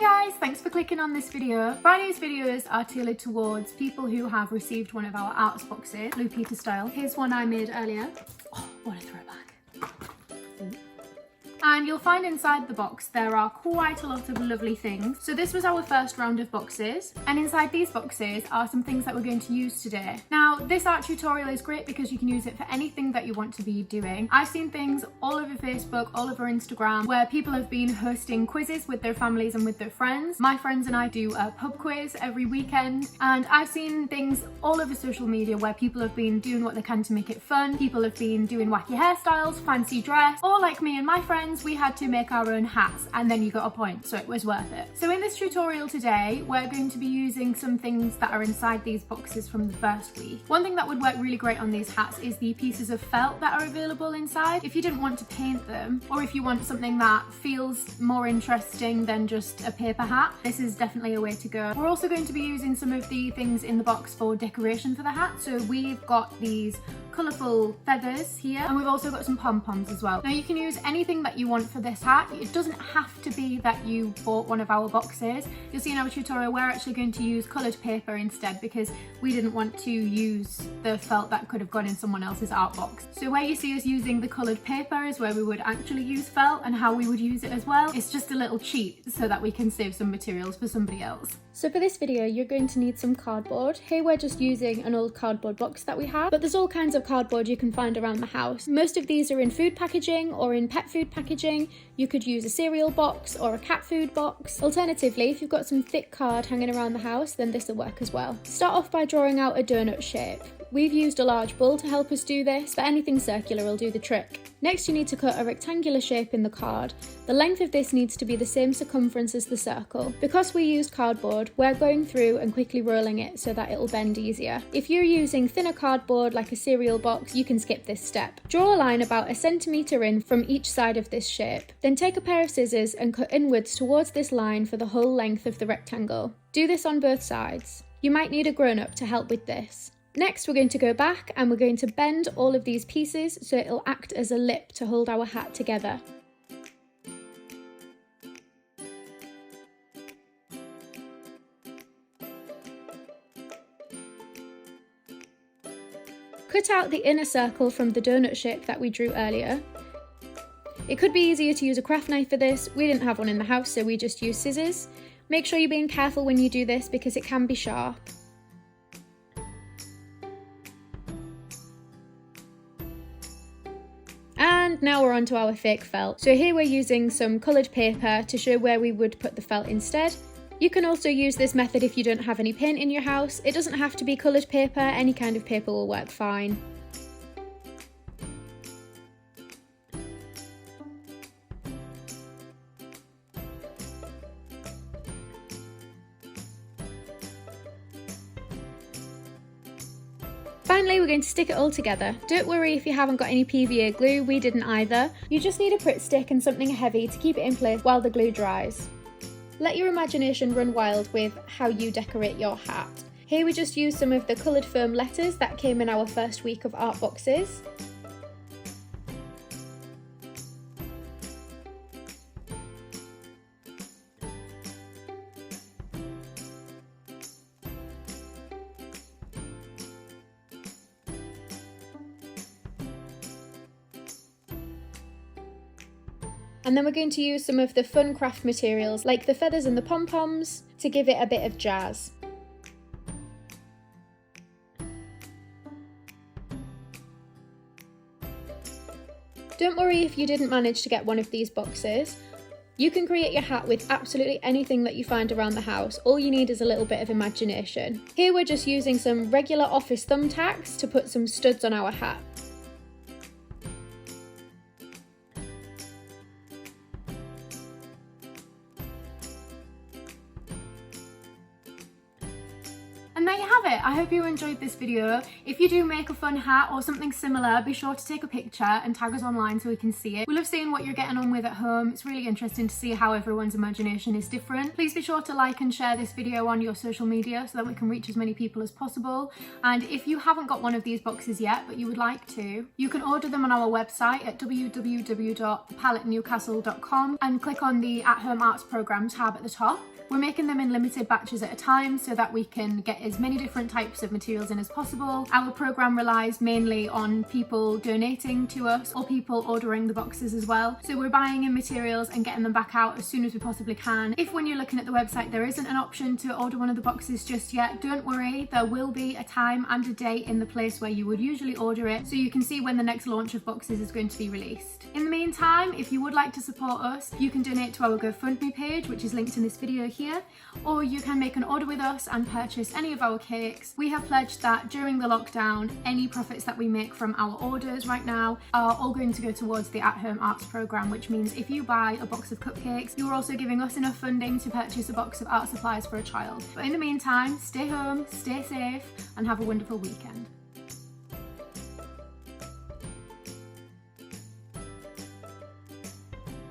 Hi guys, thanks for clicking on this video. Friday's videos are tailored towards people who have received one of our arts boxes, Blue Peter style. Here's one I made earlier. Oh, what a throwback. And you'll find inside the box there are quite a lot of lovely things. So this was our first round of boxes, and inside these boxes are some things that we're going to use today. Now this art tutorial is great because you can use it for anything that you want to be doing. I've seen things all over Facebook, all over Instagram, where people have been hosting quizzes with their families and with their friends. My friends and I do a pub quiz every weekend, and I've seen things all over social media where people have been doing what they can to make it fun. People have been doing wacky hairstyles, fancy dress, or like me and my friends, we had to make our own hats and then you got a point, so it was worth it. So in this tutorial today, we're going to be using some things that are inside these boxes from the first week. One thing that would work really great on these hats is the pieces of felt that are available inside. If you didn't want to paint them, or if you want something that feels more interesting than just a paper hat, this is definitely a way to go. We're also going to be using some of the things in the box for decoration for the hat. So we've got these colourful feathers here, and we've also got some pom-poms as well. Now you can use anything that you want for this hat. It doesn't have to be that you bought one of our boxes. You'll see in our tutorial we're actually going to use coloured paper instead because we didn't want to use the felt that could have gone in someone else's art box. So where you see us using the coloured paper is where we would actually use felt, and how we would use it as well. It's just a little cheat so that we can save some materials for somebody else. So for this video you're going to need some cardboard. Here we're just using an old cardboard box that we have, but there's all kinds of cardboard you can find around the house. Most of these are in food packaging or in pet food packaging. You could use a cereal box or a cat food box. Alternatively, if you've got some thick card hanging around the house, then this will work as well. Start off by drawing out a donut shape. We've used a large bowl to help us do this, but anything circular will do the trick. Next you need to cut a rectangular shape in the card. The length of this needs to be the same circumference as the circle. Because we used cardboard, we're going through and quickly rolling it so that it'll bend easier. If you're using thinner cardboard like a cereal box, you can skip this step. Draw a line about 1 centimetre in from each side of this shape. Then take a pair of scissors and cut inwards towards this line for the whole length of the rectangle. Do this on both sides. You might need a grown-up to help with this. Next we're going to go back and we're going to bend all of these pieces so it'll act as a lip to hold our hat together. Cut out the inner circle from the donut shape that we drew earlier. It could be easier to use a craft knife for this. We didn't have one in the house, so we just used scissors. Make sure you're being careful when you do this because it can be sharp. And now we're on to our fake felt. So here we're using some coloured paper to show where we would put the felt instead. You can also use this method if you don't have any paint in your house. It doesn't have to be coloured paper, any kind of paper will work fine. Finally, we're going to stick it all together. Don't worry if you haven't got any PVA glue, we didn't either. You just need a Pritt stick and something heavy to keep it in place while the glue dries. Let your imagination run wild with how you decorate your hat. Here we just used some of the coloured foam letters that came in our first week of art boxes. And then we're going to use some of the fun craft materials like the feathers and the pom-poms to give it a bit of jazz. Don't worry if you didn't manage to get one of these boxes. You can create your hat with absolutely anything that you find around the house. All you need is a little bit of imagination. Here we're just using some regular office thumbtacks to put some studs on our hat. And there you have it. I hope you enjoyed this video. If you do make a fun hat or something similar, be sure to take a picture and tag us online so we can see it. We love seeing what you're getting on with at home. It's really interesting to see how everyone's imagination is different. Please be sure to like and share this video on your social media so that we can reach as many people as possible. And if you haven't got one of these boxes yet, but you would like to, you can order them on our website at www.palettenewcastle.com and click on the At Home Arts Programme tab at the top. We're making them in limited batches at a time so that we can get as many different types of materials in as possible. Our programme relies mainly on people donating to us or people ordering the boxes as well. So we're buying in materials and getting them back out as soon as we possibly can. If when you're looking at the website there isn't an option to order one of the boxes just yet, don't worry, there will be a time and a date in the place where you would usually order it so you can see when the next launch of boxes is going to be released. In the meantime, if you would like to support us, you can donate to our GoFundMe page, which is linked in this video here, or you can make an order with us and purchase any of our cakes. We have pledged that during the lockdown, any profits that we make from our orders right now are all going to go towards the At Home Arts Programme, which means if you buy a box of cupcakes, you're also giving us enough funding to purchase a box of art supplies for a child. But in the meantime, stay home, stay safe, and have a wonderful weekend.